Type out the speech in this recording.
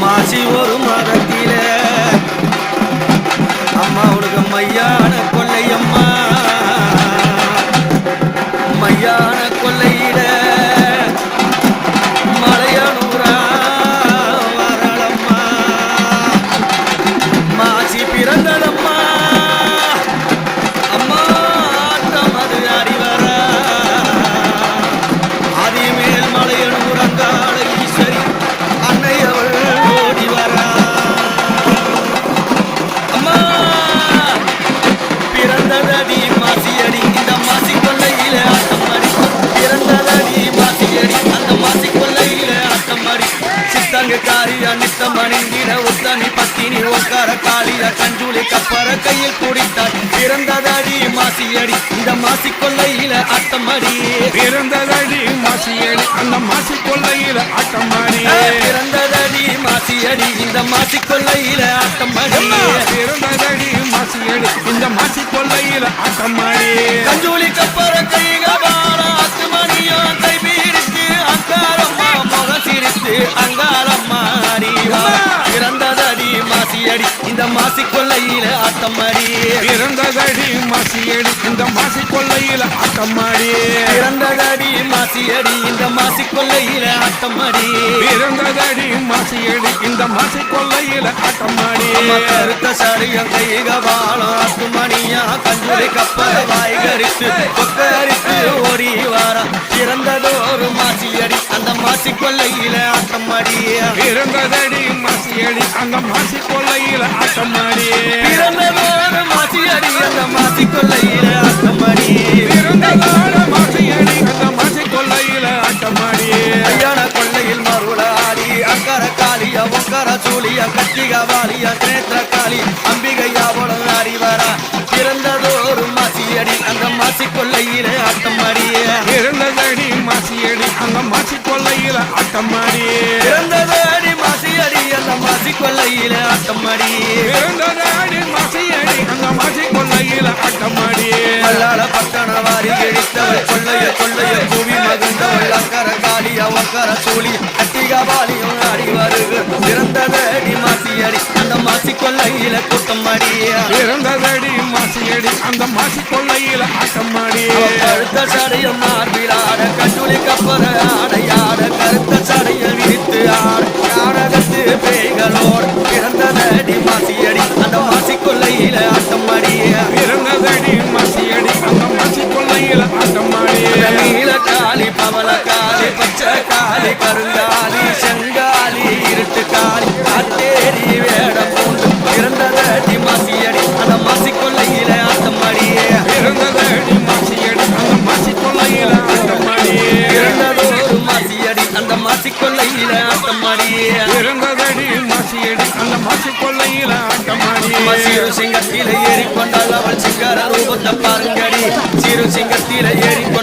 மாசி ஒரு மரத்தில அம்மா உனக்கு மையான கொள்ளையம்மா மையான கொள்ளையிட மலையனூரா வரலம்மா மாசி பிறந்ததம்மா அம்மா தமது அறிவர அதிமேல் மலையனூர் அங்காள ஈஸ்வரி அன்னையவள் ஓடி வரா அம்மா பிறந்ததடி மாசியடி இந்த மாசி கொள்ளையில ஆட்டமாடி பிறந்ததடி மாசியடி அந்த மாசி கொள்ளையில ஆட்டமாடி சித்தங்க காரியா நித்தம் அணிந்திட உத்தனி பத்தினி ஒக்கார காளியா கஞ்சூலி கப்பர கையில் குடித்தார் பிறந்ததடி மாசியடி இந்த மாசி கொள்ளையில ஆட்டமாடி பிறந்ததடி மாசியடி அந்த மாசி கொள்ளையில ஆட்டமாடி பிறந்ததடி மாசியடி இந்த மாசி கொள்ளையில ஆட்டமாடி பிறந்ததடி மாசியடி இந்த மாசி கொள்ளையில ஆட்டமாடி கஞ்சூலி கப்பர கைகபால அத்துமணியோ கை பீரித்து அங்காரம்மா முகம் சிரித்து அங்காரம்மா அறிவா பிறந்ததடி மாசியடி இந்த மாசி கொள்ளையில ஆட்டமாடி பிறந்ததடி மாசியடி இந்த மாசி கொள்ளையில ஆட்டமாடி பிறந்ததடி மாசியடி இந்த மாசி கொள்ளையில ஆட்டமாடி பிறந்ததடி மாசியடி இந்த மாசி கொள்ளையில ஆட்டமாடி கருத்த சடியம் கைகபாலம் அத்துமணியா கஞ்சூலி கப்பர வாய்கரித்து கொக்கரித்து ஓடி வாரா பிறந்ததோரு மாசியடி அந்த மாசி கொள்ளையில ஆட்டமாடி பிறந்ததடி மாசியடி அந்த மாசி கொள்ளையில ஆட்டமாடி பிறந்ததோரு மாசியடி அந்த மாசி கொள்ளையில ஆட்டமாடி பிறந்ததோடு மாசியடி அந்த மாசி கொள்ளையில ஆட்டமாடி கல்யாண கொள்ளையில் மருளாடி அக்கர காளியா ஒக்கர சூழியா கத்திக வாலியா நேத்திர காளி அம்பிகையாவளம் அறிவரா பிறந்ததோரு மாசியடி அந்த மாசி கொள்ளையில ஆட்டமாடி பிறந்ததடி மாசியடி அந்த மாசி கொள்ளையில ஆட்டமாடி பிறந்ததடி மாசியடி அந்த மாசி கொள்ளையில ஆட்டமாடி பிறந்ததடி மாசியடி அந்த மாசி கொள்ளையில ஆட்டமாடி மல்லாள பட்டண வாரி எடித்தவள் கொள்ளைய கொள்ளைய புவி மகிழ்ந்தவள் அக்கர காளியா ஒக்கர சூழி கத்திக வாலியும் அடி வருகு பிறந்ததடி மாசியடி அந்த மாசி கொள்ளையில கூட்டமாடி பிறந்ததடி மாசியடி அந்த மாசி கொள்ளையில ஆட்டமாடி கருத்த சடைய மார்பிலாட கட்டுளி கப்பர ஆடையாட கருத்த சடைய விரித்து ஆடகத்து பேய்களோடு பிறந்ததடி மாசியடி அந்த மாசி கொள்ளையில ஆட்டமாடி பிறந்ததடி மாசியடி அந்த மாசி கொள்ளையில ஆட்டமாடி நீல காளி பவள காளி பச்சை காளி கருங்காலி செங்காலி இருட்டு காளி அத்தேரி வேடம் பூண்டு பிறந்ததடி மாசியடி அந்த மாசி கொள்ளையில ஆட்டமாடி பிறந்ததடி மாசியடி அந்த மாசி கொள்ளையில ஆட்டமாடி பிறந்ததோரு மாசியடி அந்த மாசி கொள்ளையில ஆட்டமாடி பிறந்ததடி மாசியடி அந்த மாசி கொள்ளையில ஆட்டமாடி சிறு சிங்கத்தில ஏறிக்கொண்டால் அவள் சிங்கார ரூபத்தை பாருங்கடி சிறு சிங்கத்தில ஏறி